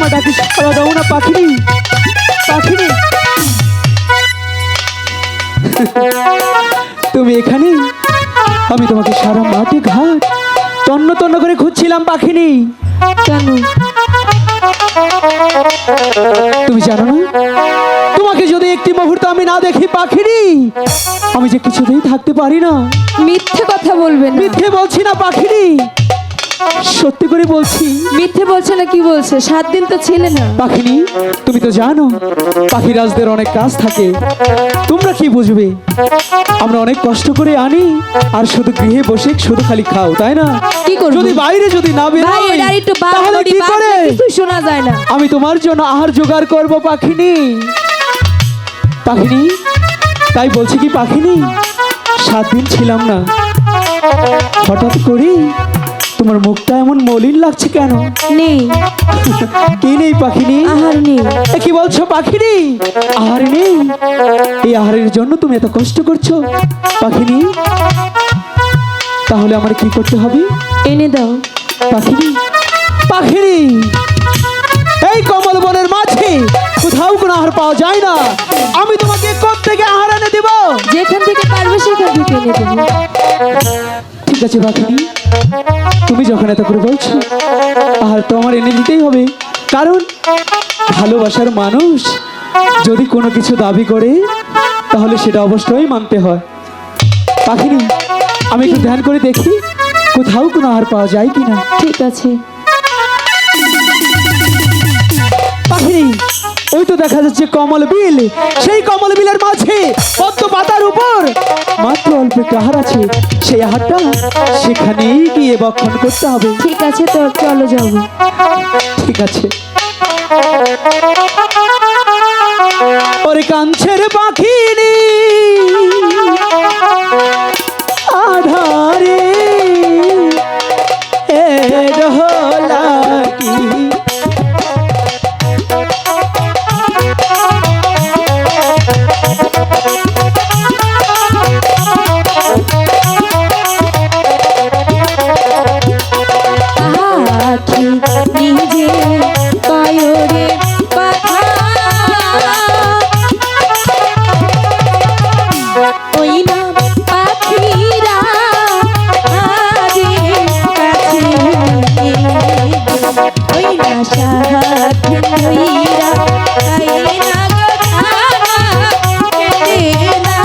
আমার ডাকে সাড়া দাও না পাখিনি, পাখিনি। তুমি এখানে? আমি তোমাকে সারা মাঠে ঘাট তন্ন তন্ন করে খুঁজছিলাম পাখিনি। কেন? তুমি জানো না, তোমাকে যদি একটি মুহূর্ত আমি না দেখি পাখিনি, আমি যে কিছুতেই থাকতে পারি না। মিথ্যে কথা বলবেন না। মিথ্যে বলছি না পাখিনি, সত্যি করে বলছি। মিথ্যে বলছে না, কি বলছে? 7 দিন তো ছিলে না। পাখিনি, তুমি তো জানো পাখিরাজদের অনেক কাজ থাকে, তোমরা কি বুঝবে? আমরা অনেক কষ্ট করে আনি আর শুধু গৃহে বসে শুধু খালি খাও, তাই না? কি করব? যদি বাইরে যদি না বের ভাই, হই, এটা একটু তাহলে কি করে কিছু শোনা যায় না। আমি তোমার জন্য আহার জোগাড় করব পাখিনি, পাখিনি। তাই বলছি কি পাখিনি, 7 দিন ছিলাম না, হঠাৎ করে তোমার মুখটা এমন মলিন লাগছে কেন? নেই। কি নেই পাখিনি? আহার নেই। এ কি বলছো পাখিনি? আহার নেই? এই আহারের জন্য তুমি এত কষ্ট করছো পাখিনি? তাহলে আমার কি করতে হবে? এনে দাও পাখিনি, পাখিনি। এই কমল বনের মাঝে কোথাও কোনো আহার পাওয়া যায় না, আমি তোমাকে কোত্থেকে আহার এনে দেব? যেখান থেকে পারবে সেখান থেকে এনে দেবো। ঠিক আছে পাখিনি, তুমি যখন এত করে বলছো, আহার তো আমার এনে দিতেই হবে। কারণ ভালোবাসার মানুষ যদি কোনো কিছু দাবি করে তাহলে সেটা অবশ্যই মানতে হয়। পাখিনি, আমি একটু ধ্যান করে দেখি কোথাও কোনো আহার পাওয়া যায় কিনা। ঠিক আছে। পাখিনি, ওই তো দেখা যাচ্ছে কমল বিল, সেই কমল বিলের মাঝে পদ্ম পাতার উপর মাত্র অল্প একটু আহার আছে, সেই আহারটা সেখানেই গিয়ে বক্ষণ করতে হবে। ঠিক আছে, তো চলো যাবো। ঠিক আছে। ওরে কাঞ্চের পাখিনি আধারে এ রহলাকি, আখি নিজে কয়রে কথা, ওই না পাখিরা আরে কাছে, ওই না সাথে লইরা তাই না কথা কেটে না।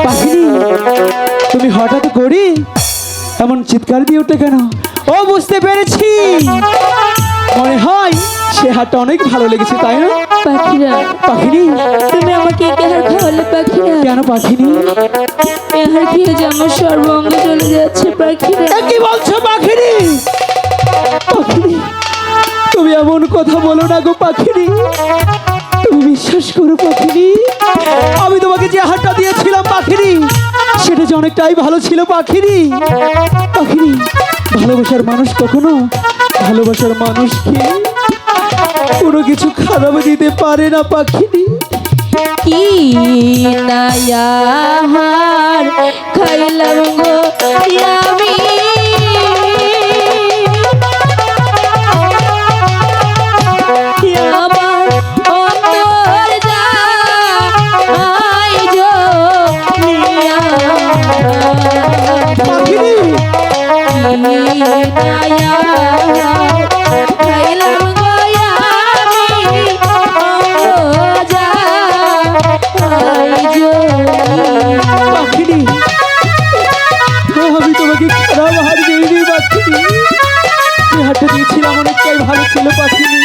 পাখিনি, তুমি হঠাৎ করে এমন চিৎকার দিয়ে উঠে কেন? ও বুঝতে পেরেছি, মনে হয় সে হাটটা অনেক ভালো লেগেছে, তাই না? পাখিরা, পাখিনি, তুমি আমাকে একাহার খাওয়ালে পাখিরা। কেন পাখিনি? এহার খেয়ে যে আমার সর্বঙ্গ চলে যাচ্ছে পাখিরা। এ কি বলছো পাখিনি? পাখিনি, তুমি এমন কথা বলো না গো পাখিনি। তুমি বিশ্বাস করো পাখিনি, আমি তোমাকে যে হাটটা দিয়েছিলাম পাখিনি, সেটা যে অনেকটাই ভালো ছিল পাখিনি। পাখিনি, ভালোবাসার মানুষ কখনো ভালোবাসার মানুষকে কোনো কিছু খারাপ দিতে পারে না পাখিনি। কি নায়াহার খাইলাম গো আমি, আমার অন্তর যায় জমিয়া। পাখিনি, খাইলাম গো আমি অঙ্গ যায় জমিয়া। পাখিনি, আমি তোমাকে খারাপ হার দিইনি পাখিনি। যে হাটটা দিয়েছিলাম অনেকটাই ভালো ছিল পাখিনি।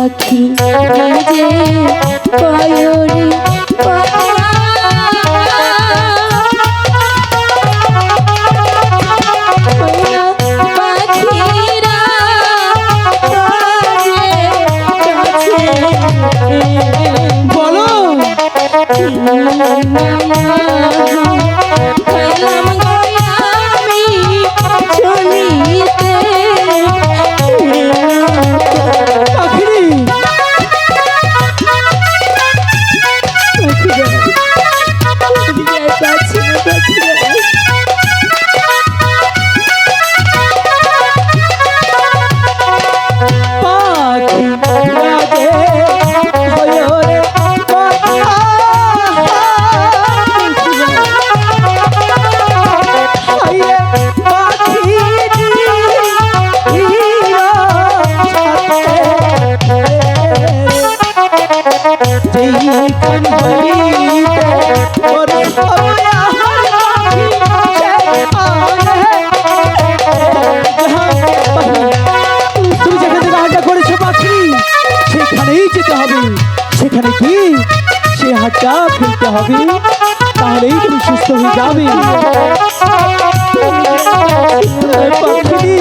পাখি যে পয়রে পাখিরা বলো, খাইলাম গো আমি চলিতে। পাখিনি, পাখি রাগে হয়রে কথা। হায়রে পাখিরি হীরা সাথে যেইখান হইতে ওর সবাই হাসি তুমি যেখান থেকে হাটটা করেছো পাখি, সেখানেই যেতে হবে। সেখানে কি সে হাটটা ফেলতে হবে, তাহলেই তুমি সুস্থ হয়ে যাবে। পাখি,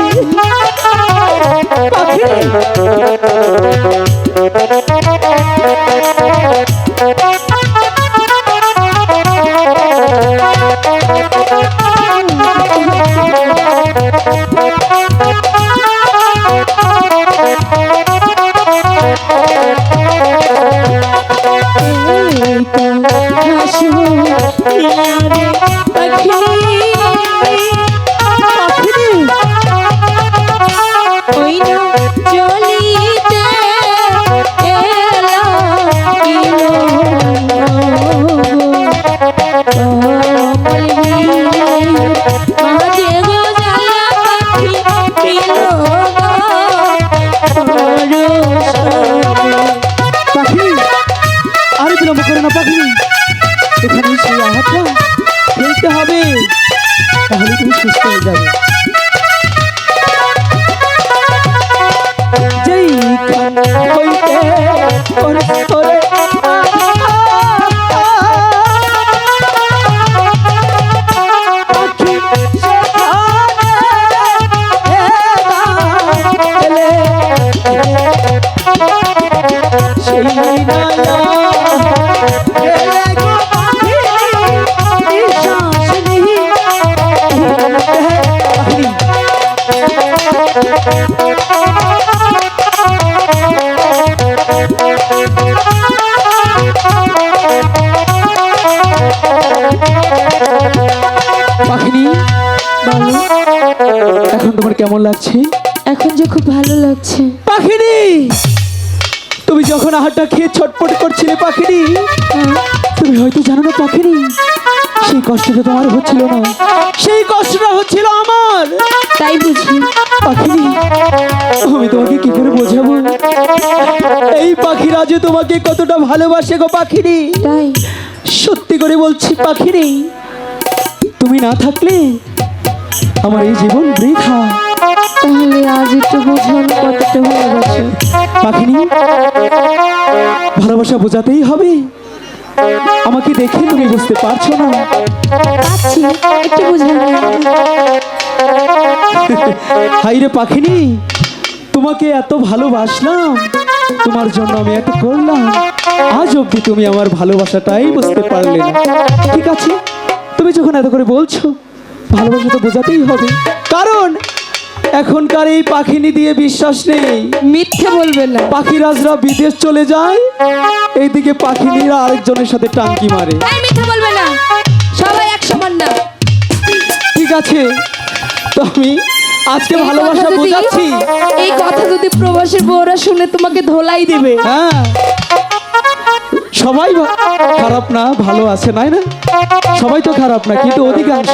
পাখি, আরে বিলম্ব করে না পাখি, এখানে সেই আঘাতটা ফেলতে হবে, তাহলে তুমি সুস্থ হয়ে যাবে। যেইখান হইতে ওর স্তরে পাখি সেখানে সেই নায়া পাখিনি, বলো এখন তোমার কেমন লাগছে? এখন যে খুব ভালো লাগছে। পাখিনি, তুমি যখন আহারটা খেয়ে ছটপট করছিলে পাখিনি, তুমি হয়তো জানো না পাখিনি, সেই কষ্টটা তোমার হচ্ছিল না, সেই কষ্টটা হচ্ছিল আমার। তাই বুঝি? পাখিনি, আমি তোমাকে কি করে বোঝাবো এই পাখিরা যে তোমাকে কতটা ভালোবাসে গো পাখিনি। তাই? সত্যি করে বলছি পাখিনি, তুমি না থাকলে আমার এই জীবন বৃথা। তাহলে আজ একটু বুঝুন কতটা ভালোবাসো। পাখিনি, ভালোবাসা বোঝাতেই হবে। আমাকে দেখে তুমি বুঝতে পারছো না? পাচ্ছি, একটু বুঝান। হাইরে পাখিনি, তোমাকে এত ভালোবাসলাম, তোমার জন্য আমি এত করলাম, আজ অব্দি তুমি আমার ভালোবাসাটাই বুঝতে পারলে না। ঠিক আছে, তুমি যখন এত করে বলছো, ভালোবাসা তো বোঝাতেই হবে, কারণ এখনকার এই পাখিনি দিয়ে বিশ্বাস নেই। মিথ্যে বলবেন না। পাখিরাজরা বিদেশ চলে যায়, এইদিকে পাখিনীরা আরেকজনের সাথে টাঙ্কি মারে। এই মিথ্যে বলবেন না, সবাই এক সমান না। ঠিক আছে, তো আমি আজকে এই ভালোবাসা কথা যদি- বোঝাচ্ছি। এই কথা যদি প্রবাসীর বউরা শুনে তোমাকে ধোলাই দেবে। হ্যাঁ, সবাই খারাপ না, ভালো আছে নাই না, সবাই তো খারাপ না, কিন্তু অধিকাংশ